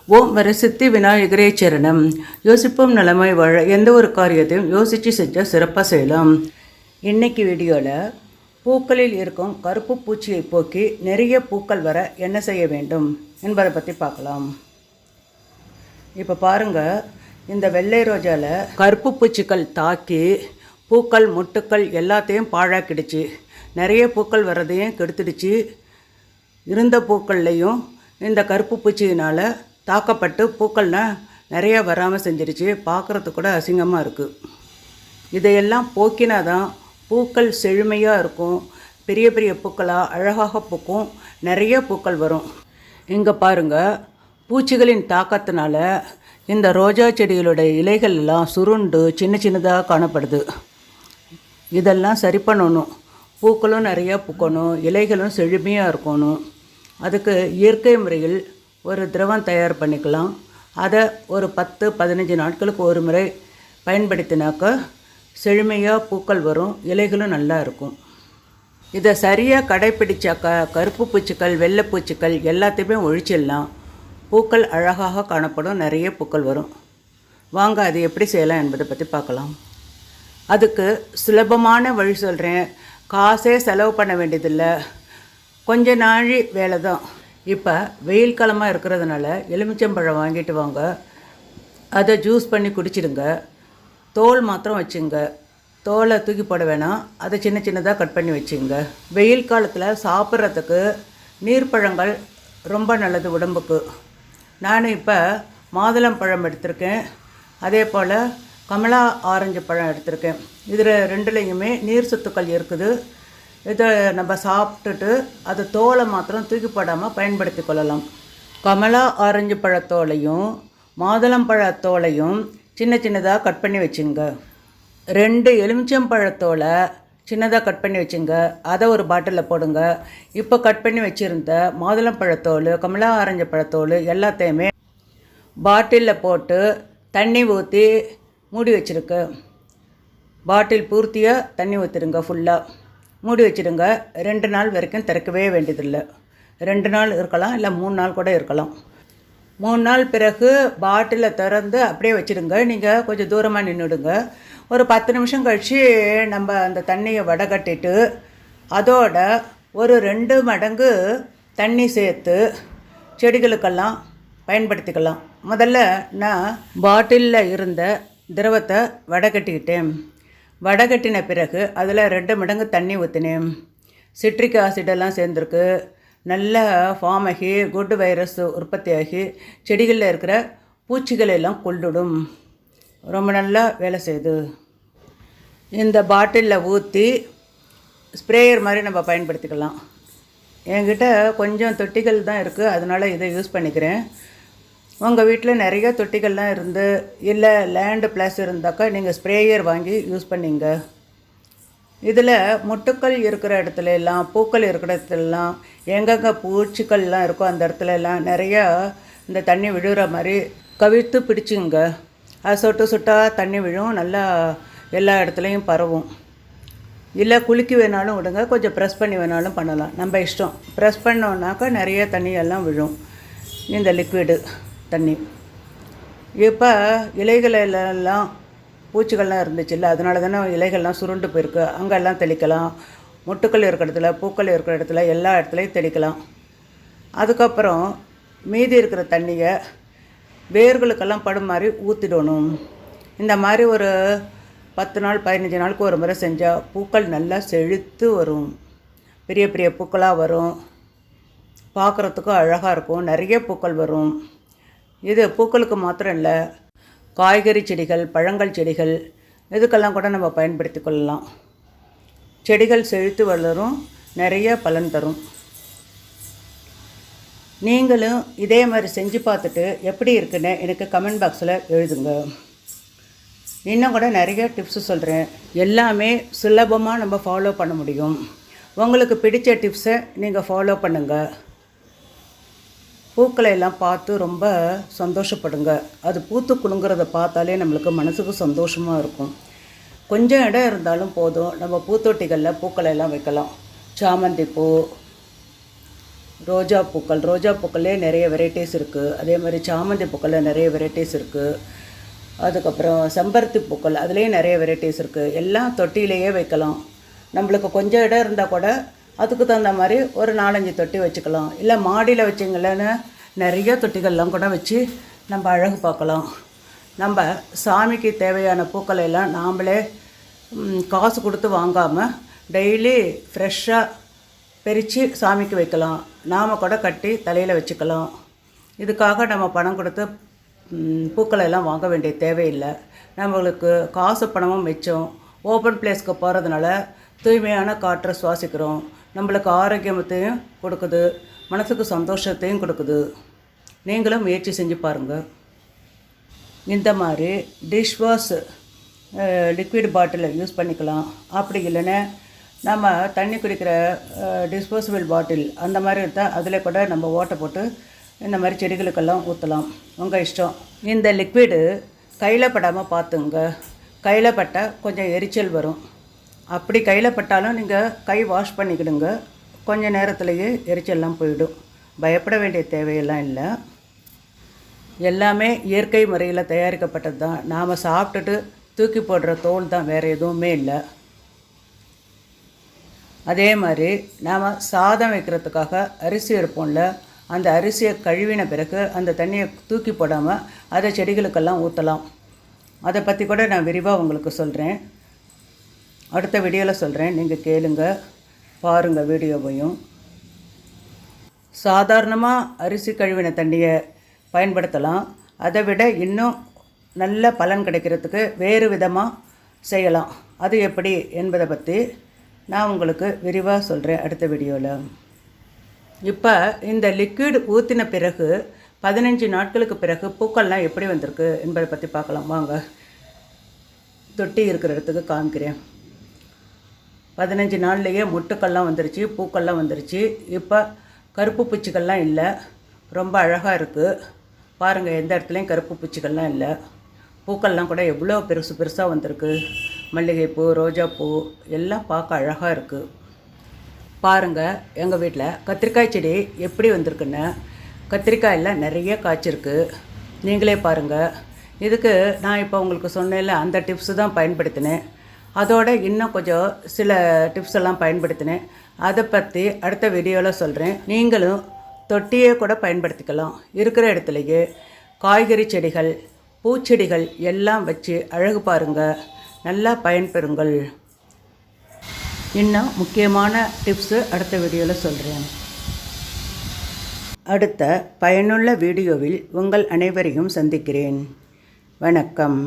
ஓம் வரசித்தி விநாயகரே சரணம். யோசிப்போம் நலமை வாழ எந்த ஒரு காரியத்தையும் யோசித்து செஞ்சால் சிறப்பாக செய்யலாம். இன்றைக்கி வீடியோவில் பூக்களில் இருக்கும் கருப்பு பூச்சியை போக்கி நிறைய பூக்கள் வர என்ன செய்ய வேண்டும் என்பதை பற்றி பார்க்கலாம். இப்போ பாருங்கள், இந்த வெள்ளை ரோஜாவில் கருப்பு பூச்சிகள் தாக்கி பூக்கள் மொட்டுக்கள் எல்லாத்தையும் பாழாக்கிடுச்சு. நிறைய பூக்கள் வர்றதையும் கெடுத்துடுச்சு. இருந்த பூக்கள்லையும் இந்த கருப்பு பூச்சியினால் தாக்கப்பட்டு பூக்கள்னால் நிறையா வராமல் செஞ்சிருச்சு. பார்க்குறதுக்கு கூட அசிங்கமாக இருக்குது. இதையெல்லாம் போக்கினா தான் பூக்கள் செழுமையாக இருக்கும், பெரிய பெரிய பூக்களாக அழகாக பூக்கும், நிறைய பூக்கள் வரும். இங்கே பாருங்கள், பூச்சிகளின் தாக்கத்தினால இந்த ரோஜா செடிகளுடைய இலைகள் எல்லாம் சுருண்டு சின்ன சின்னதாக காணப்படுது. இதெல்லாம் சரி பண்ணணும். பூக்களும் நிறையா பூக்கணும், இலைகளும் செழுமையாக இருக்கணும். அதுக்கு இயற்கை முறையில் ஒரு திரவம் தயார் பண்ணிக்கலாம். அதை ஒரு 10-15 நாட்களுக்கு ஒரு முறை பயன்படுத்தினாக்க செழுமையாக பூக்கள் வரும், இலைகளும் நல்லா இருக்கும். இதை சரியாக கடைப்பிடிச்சாக்கா கருப்பு பூச்சிகள் வெள்ளை பூச்சிகள் எல்லாத்தையுமே ஒழிச்சிடலாம். பூக்கள் அழகாக காணப்படும், நிறைய பூக்கள் வரும். வாங்க அது எப்படி செய்யலாம் என்பதை பற்றி பார்க்கலாம். அதுக்கு சுலபமான வழி சொல்கிறேன். காசே செலவு பண்ண வேண்டியதில்லை, கொஞ்ச நாழி வேலை தான். இப்போ வெயில் காலமாக இருக்கிறதுனால எலுமிச்சம்பழம் வாங்கிட்டு வாங்க, அதை ஜூஸ் பண்ணி குடிச்சிடுங்க. தோல் மாத்திரம் வச்சுங்க, தோலை தூக்கி போட வேணாம், அதை சின்ன சின்னதாக கட் பண்ணி வச்சுங்க. வெயில் காலத்தில் சாப்பிட்றதுக்கு நீர்ப்பழங்கள் ரொம்ப நல்லது உடம்புக்கு. நான் இப்போ மாதுளம்பழம் எடுத்திருக்கேன், அதே போல் கமலா ஆரஞ்சு பழம் எடுத்திருக்கேன். இதில் ரெண்டுலேயுமே நீர் சத்துக்கள் இருக்குது. இதை நம்ம சாப்பிட்டுட்டு அது தோலை மாத்திரம் தூக்கி போடாமல் பயன்படுத்தி கொள்ளலாம். கமலா ஆரஞ்சு பழத்தோலையும் மாதுளம்பழத்தோலையும் சின்ன சின்னதாக கட் பண்ணி வச்சுங்க. 2 எலுமிச்சம்பழத்தோலை சின்னதாக கட் பண்ணி வச்சுங்க, அதை ஒரு பாட்டிலில் போடுங்க. இப்போ கட் பண்ணி வச்சுருந்த மாதுளம்பழத்தோல் கமலா ஆரஞ்சு பழத்தோல் எல்லாத்தையுமே பாட்டிலில் போட்டு தண்ணி ஊற்றி மூடி வச்சுருக்கு. பாட்டில் பூர்த்தியாக தண்ணி ஊற்றிடுங்க, ஃபுல்லாக மூடி வச்சுடுங்க. 2 நாள் வரைக்கும் திறக்கவே வேண்டியதில்லை. 2 நாள் இருக்கலாம், இல்லை 3 நாள் கூட இருக்கலாம். 3 நாள் பிறகு பாட்டிலை திறந்து அப்படியே வச்சுடுங்க. நீங்கள் கொஞ்சம் தூரமாக நின்றுடுங்க. ஒரு 10 நிமிஷம் கழித்து நம்ம அந்த தண்ணியை வடகட்டிட்டு அதோட ஒரு 2 மடங்கு தண்ணி சேர்த்து செடிகளுக்கெல்லாம் பயன்படுத்திக்கலாம். முதல்ல நான் பாட்டிலில் இருந்த திரவத்தை வடகட்டிக்கிட்டேன். வடகட்டின பிறகு அதில் 2 மடங்கு தண்ணி ஊற்றினேன். சிட்ரிக் ஆசிடெல்லாம் சேர்ந்துருக்கு. நல்ல ஃபார்ம் ஆகி குட் வைரஸ் உற்பத்தி ஆகி செடிகளில் இருக்கிற பூச்சிகளெல்லாம் கொள்ளிடும். ரொம்ப நல்லா வேலை செய்யுது. இந்த பாட்டிலில் ஊற்றி ஸ்ப்ரேயர் மாதிரி நம்ம பயன்படுத்திக்கலாம். என்கிட்ட கொஞ்சம் தொட்டிகள் தான் இருக்குது, அதனால் இதை யூஸ் பண்ணிக்கிறேன். உங்கள் வீட்டில் நிறைய தொட்டிகள்லாம் இருந்து இல்லை லேண்டு ப்ளஸ் இருந்தாக்கா நீங்கள் ஸ்ப்ரேயர் வாங்கி யூஸ் பண்ணிங்க. இதில் மொட்டுக்கள் இருக்கிற இடத்துல எல்லாம் பூக்கள் இருக்கிற இடத்துலலாம் எங்கெங்கே பூச்சிகள்லாம் இருக்கோ அந்த இடத்துல எல்லாம் நிறையா இந்த தண்ணி விழுகிற மாதிரி கவிழ்த்து பிடிச்சிங்க. அது சொட்டு சொட்டாக தண்ணி விழும், நல்லா எல்லா இடத்துலையும் பரவும். இல்லை குலுக்கி வேணாலும் விடுங்க, கொஞ்சம் ப்ரெஸ் பண்ணி வேணாலும் பண்ணலாம், நம்ம இஷ்டம். ப்ரெஸ் பண்ணோன்னாக்கா நிறைய தண்ணியெல்லாம் விழும் இந்த லிக்விடு தண்ணி. இப்போ இலைகளெல்லாம் பூச்சிகள்லாம் இருந்துச்சுல்ல, அதனால தானே இலைகள்லாம் சுருண்டு போயிருக்கு. அங்கெல்லாம் தெளிக்கலாம். மொட்டுக்கள் இருக்கிற இடத்துல பூக்கள் இருக்கிற இடத்துல எல்லா இடத்துலையும் தெளிக்கலாம். அதுக்கப்புறம் மீதி இருக்கிற தண்ணியை வேர்களுக்கெல்லாம் படும் மாதிரி ஊற்றிடணும். இந்த மாதிரி ஒரு 10 நாள் 15 நாளுக்கு ஒரு முறை செஞ்சால் பூக்கள் நல்லா செழித்து வரும், பெரிய பெரிய பூக்களாக வரும், பார்க்குறதுக்கும் அழகாக இருக்கும், நிறைய பூக்கள் வரும். இது பூக்களுக்கு மாத்திரம் இல்லை, காய்கறி செடிகள் பழங்கள் செடிகள் இதுக்கெல்லாம் கூட நம்ம பயன்படுத்தி கொள்ளலாம். செடிகள் செழித்து வளரும், நிறைய பலன் தரும். நீங்களும் இதே மாதிரி செஞ்சு பார்த்துட்டு எப்படி இருக்குன்னு எனக்கு கமெண்ட் பாக்ஸில் எழுதுங்க. இன்னும் கூட நிறைய டிப்ஸு சொல்கிறேன், எல்லாமே சுலபமாக நம்ம ஃபாலோ பண்ண முடியும். உங்களுக்கு பிடிச்ச டிப்ஸை நீங்கள் ஃபாலோ பண்ணுங்கள். பூக்களை எல்லாம் பார்த்து ரொம்ப சந்தோஷப்படுங்க. அது பூத்து குலுங்குறத பார்த்தாலே நம்மளுக்கு மனசுக்கு சந்தோஷமாக இருக்கும். கொஞ்சம் இடம் இருந்தாலும் போதும், நம்ம பூத்தொட்டிகளில் பூக்களை எல்லாம் வைக்கலாம். சாமந்தி பூ, ரோஜா பூக்கள்லே நிறைய வெரைட்டிஸ் இருக்குது. அதே மாதிரி சாமந்தி பூக்களில் நிறைய வெரைட்டிஸ் இருக்குது. அதுக்கப்புறம் செம்பருத்தி பூக்கள் அதுலேயும் நிறைய வெரைட்டிஸ் இருக்குது. எல்லாம் தொட்டியிலேயே வைக்கலாம். நம்மளுக்கு கொஞ்சம் இடம் இருந்தால் கூட அதுக்கு தகுந்த மாதிரி ஒரு 4-5 தொட்டி வச்சுக்கலாம். இல்லை மாடியில் வச்சிங்களேன்னு நிறைய தொட்டிகள்லாம் கூட வச்சு நம்ம அழகு பார்க்கலாம். நம்ம சாமிக்கு தேவையான பூக்களை எல்லாம் நாம்ளே காசு கொடுத்து வாங்காமல் டெய்லி ஃப்ரெஷ்ஷாக பறித்து சாமிக்கு வைக்கலாம். நாம் கூட கட்டி தலையில் வச்சுக்கலாம். இதுக்காக நம்ம பணம் கொடுத்து பூக்களை எல்லாம் வாங்க வேண்டிய தேவையில்லை. நம்மளுக்கு காசு பணமும் மிச்சம். ஓப்பன் பிளேஸ்க்கு போகிறதுனால தூய்மையான காற்றை சுவாசிக்கிறோம். நம்மளுக்கு ஆரோக்கியத்தையும் கொடுக்குது, மனசுக்கு சந்தோஷத்தையும் கொடுக்குது. நீங்களும் முயற்சி செஞ்சு பாருங்கள். இந்த மாதிரி டிஷ் வாஷ் லிக்விட் பாட்டிலை யூஸ் பண்ணிக்கலாம். அப்படி இல்லைன்னா நம்ம தண்ணி குடிக்கிற டிஸ்போசபிள் பாட்டில் அந்த மாதிரி இருந்தால் அதில் கூட நம்ம ஓட்டை போட்டு இந்த மாதிரி செடிகளுக்கெல்லாம் ஊற்றலாம். உங்கள் இஷ்டம். இந்த லிக்விடு கையில் படாமல் பார்த்துங்க. கையில் பட்டால் கொஞ்சம் எரிச்சல் வரும். அப்படி கையில் பட்டாலும் நீங்கள் கை வாஷ் பண்ணிக்கிடுங்க. கொஞ்சம் நேரத்துலேயே எரிச்சல்லாம் போயிடும். பயப்பட வேண்டிய தேவையெல்லாம் இல்லை. எல்லாமே இயற்கை முறையில் தயாரிக்கப்பட்டது தான். நாம் சாப்பிட்டுட்டு தூக்கி போடுற தோல் தான், வேறு எதுவுமே இல்லை. அதே மாதிரி நாம் சாதம் வைக்கிறதுக்காக அரிசி எடுப்போம்ல, அந்த அரிசியை கழுவின பிறகு அந்த தண்ணியை தூக்கி போடாமல் அதை செடிகளுக்கெல்லாம் ஊற்றலாம். அதை பற்றி கூட நான் விரிவாக உங்களுக்கு சொல்கிறேன். அடுத்த வீடியோவில் சொல்கிறேன். நீங்கள் கேளுங்க, பாருங்கள் வீடியோவையும். சாதாரணமாக அரிசி கழுவின தண்ணியை பயன்படுத்தலாம். அதை விட இன்னும் நல்ல பலன் கிடைக்கிறதுக்கு வேறு விதமாக செய்யலாம். அது எப்படி என்பதை பற்றி நான் உங்களுக்கு விரிவாக சொல்கிறேன் அடுத்த வீடியோவில். இப்போ இந்த லிக்விட் ஊற்றின பிறகு 15 நாட்களுக்கு பிறகு பூக்கள்லாம் எப்படி வந்திருக்கு என்பதை பற்றி பார்க்கலாம். வாங்க, தொட்டி இருக்கிற இடத்துக்கு காமிக்கிறேன். 15 நாள்லேயே மொட்டுக்கள்லாம் வந்துருச்சு, பூக்கள்லாம் வந்துருச்சு. இப்போ கருப்பு பூச்சிகள்லாம் இல்லை, ரொம்ப அழகாக இருக்குது. பாருங்கள், எந்த இடத்துலையும் கருப்பு பூச்சிகள்லாம் இல்லை. பூக்கள்லாம் கூட எவ்வளோ பெருசு பெருசாக வந்திருக்கு. மல்லிகைப்பூ, ரோஜாப்பூ எல்லாம் பார்க்க அழகாக இருக்குது. பாருங்கள், எங்கள் வீட்டில் கத்திரிக்காய் செடி எப்படி வந்திருக்குன்னு. கத்திரிக்காயில் நிறைய காய்ச்சிருக்கு. நீங்களே பாருங்கள். இதுக்கு நான் இப்போ உங்களுக்கு சொன்னேன்ல, அந்த டிப்ஸு தான் பயன்படுத்தினேன். அதோட இன்னும் கொஞ்சம் சில டிப்ஸ் எல்லாம் பயன்படுத்தினேன். அதை பற்றி அடுத்த வீடியோவில் சொல்கிறேன். நீங்களும் தொட்டியே கூட பயன்படுத்திக்கலாம். இருக்கிற இடத்துலையே காய்கறி செடிகள், பூச்செடிகள் எல்லாம் வச்சு அழகு பாருங்கள், நல்லா பயன்பெறுங்கள். இன்னும் முக்கியமான டிப்ஸு அடுத்த வீடியோவில் சொல்கிறேன். அடுத்த பயனுள்ள வீடியோவில் உங்கள் அனைவரையும் சந்திக்கிறேன். வணக்கம்.